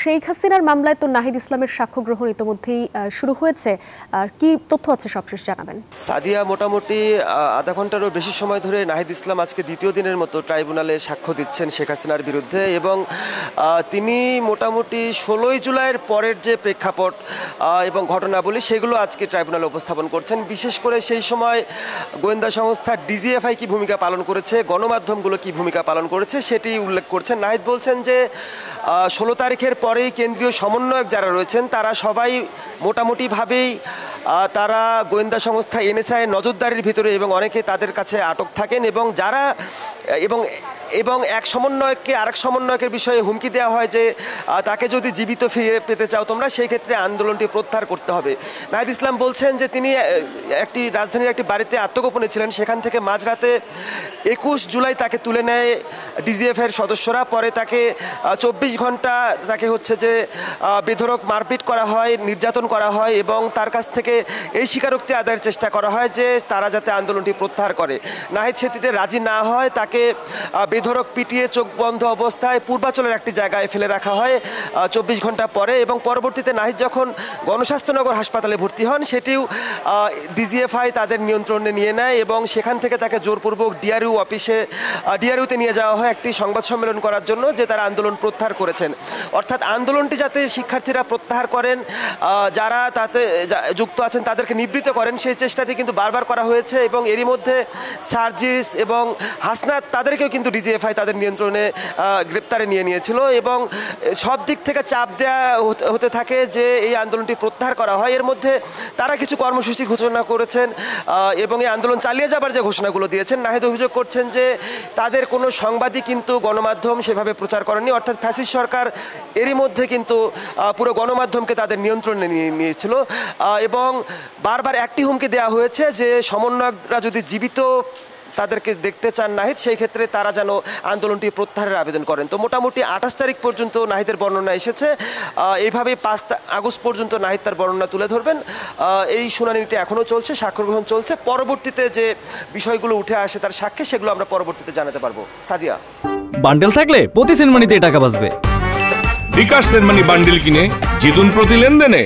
শেখ হাসিনার মামলায় তো নাহিদ ইসলামের সাক্ষ্য গ্রহণ ইতিমধ্যেই শুরু হয়েছে, কি তথ্য আছে সবশেষ জানাবেন। সাদিয়া, মোটামুটি আধা ঘন্টারও বেশি সময় ধরে নাহিদ ইসলাম আজকে দ্বিতীয় দিনের মতো ট্রাইব্যুনালে সাক্ষ্য দিচ্ছেন শেখ হাসিনার বিরুদ্ধে, এবং তিনি মোটামুটি 16ই জুলাইয়ের পরের যে প্রেক্ষাপট এবং ঘটনাবলী সেগুলো আজকে ট্রাইব্যুনালে উপস্থাপন করছেন। বিশেষ করে সেই সময় গোয়েন্দা সংস্থা ডিজিএফআই কি ভূমিকা পালন করেছে, গণমাধ্যমগুলো কি ভূমিকা পালন করেছে সেটি উল্লেখ করছেন। নাহিদ বলছেন যে 16 তারিখের পরেই কেন্দ্রীয় সমন্বয়ক যারা রয়েছেন তারা সবাই মোটামুটিভাবেই তারা গোয়েন্দা সংস্থা এনএসআই নজরদারির ভিতরে, এবং অনেকে তাদের কাছে আটক থাকেন, এবং যারা এবং এক সমন্বয়ককে আরেক সমন্বয়কের বিষয়ে হুমকি দেওয়া হয় যে তাকে যদি জীবিত ফিরে পেতে চাও তোমরা, সেই ক্ষেত্রে আন্দোলনটি প্রত্যাহার করতে হবে। নাহিদ ইসলাম বলছেন যে তিনি একটি রাজধানীর একটি বাড়িতে আত্মগোপনে ছিলেন, সেখান থেকে মাঝরাতে 21 জুলাই তাকে তুলে নেয় ডিজিএফের সদস্যরা। পরে তাকে 24 ঘন্টা তাকে যে বেধড়ক মারপিট করা হয়, নির্যাতন করা হয়, এবং তার কাছ থেকে এই স্বীকারোক্তি আদায়ের চেষ্টা করা হয় যে তারা যাতে আন্দোলনটি প্রত্যাহার করে। নাহিদ সেটিতে রাজি না হয়, তাকে বেধড়ক পিটিয়ে চোখ বন্ধ অবস্থায় পূর্বাচলের একটি জায়গায় ফেলে রাখা হয় 24 ঘন্টা পরে, এবং পরবর্তীতে নাহিদ যখন গণস্বাস্থ্যনগর হাসপাতালে ভর্তি হন সেটিও ডিজিএফআই তাদের নিয়ন্ত্রণে নিয়ে নেয়, এবং সেখান থেকে তাকে জোরপূর্বক ডিআরইউতে নিয়ে যাওয়া হয় একটি সংবাদ সম্মেলন করার জন্য যে তারা আন্দোলন প্রত্যাহার করেছেন। অর্থাৎ আন্দোলনটি যাতে শিক্ষার্থীরা প্রত্যাহার করেন, যারা তাতে যুক্ত আছেন তাদেরকে নিবৃত্ত করেন, সেই চেষ্টাটি কিন্তু বারবার করা হয়েছে। এবং এরই মধ্যে সার্জিস এবং হাসনাত তাদেরকেও কিন্তু ডিজিএফআই তাদের নিয়ন্ত্রণে গ্রেপ্তারে নিয়ে নিয়েছিল, এবং সব দিক থেকে চাপ দেওয়া হতে থাকে যে এই আন্দোলনটি প্রত্যাহার করা হয়। এর মধ্যে তারা কিছু কর্মসূচি ঘোষণা করেছেন এবং এই আন্দোলন চালিয়ে যাবার যে ঘোষণাগুলো দিয়েছেন, নাহিদ অভিযোগ করছেন যে তাদের কোনো সংবাদই কিন্তু গণমাধ্যম সেভাবে প্রচার করেনি। অর্থাৎ ফ্যাসিস্ট সরকার এরই মধ্যে কিন্তু পুরো গণমাধ্যমকে তাদের নিয়ন্ত্রণে নিয়ে নিয়েছিল, এবং বারবার একটি হুমকি দেওয়া হয়েছে যে সমন্বয়করা যদি জীবিত তাদেরকে দেখতে চান নাহিদ, সেই ক্ষেত্রে তারা যেন আন্দোলনটি প্রত্যাহারের আবেদন করেন। তো মোটামুটি 28 তারিখ পর্যন্ত নাহিদের বর্ণনা এসেছে, এইভাবেই 5 আগস্ট পর্যন্ত নাহিদ তার বর্ণনা তুলে ধরবেন। এই শুনানিটি এখনও চলছে, সাক্ষ্য গ্রহণ চলছে। পরবর্তীতে যে বিষয়গুলো উঠে আসে তার সাক্ষ্যে সেগুলো আমরা পরবর্তীতে জানাতে পারবো। সাদিয়া, বান্ডেল থাকলে প্রতি সেনমানিতে টাকা বাঁচবে। বিকাশ সেনমানি বান্ডেল কিনে জিতুন প্রতি লেনদেনে।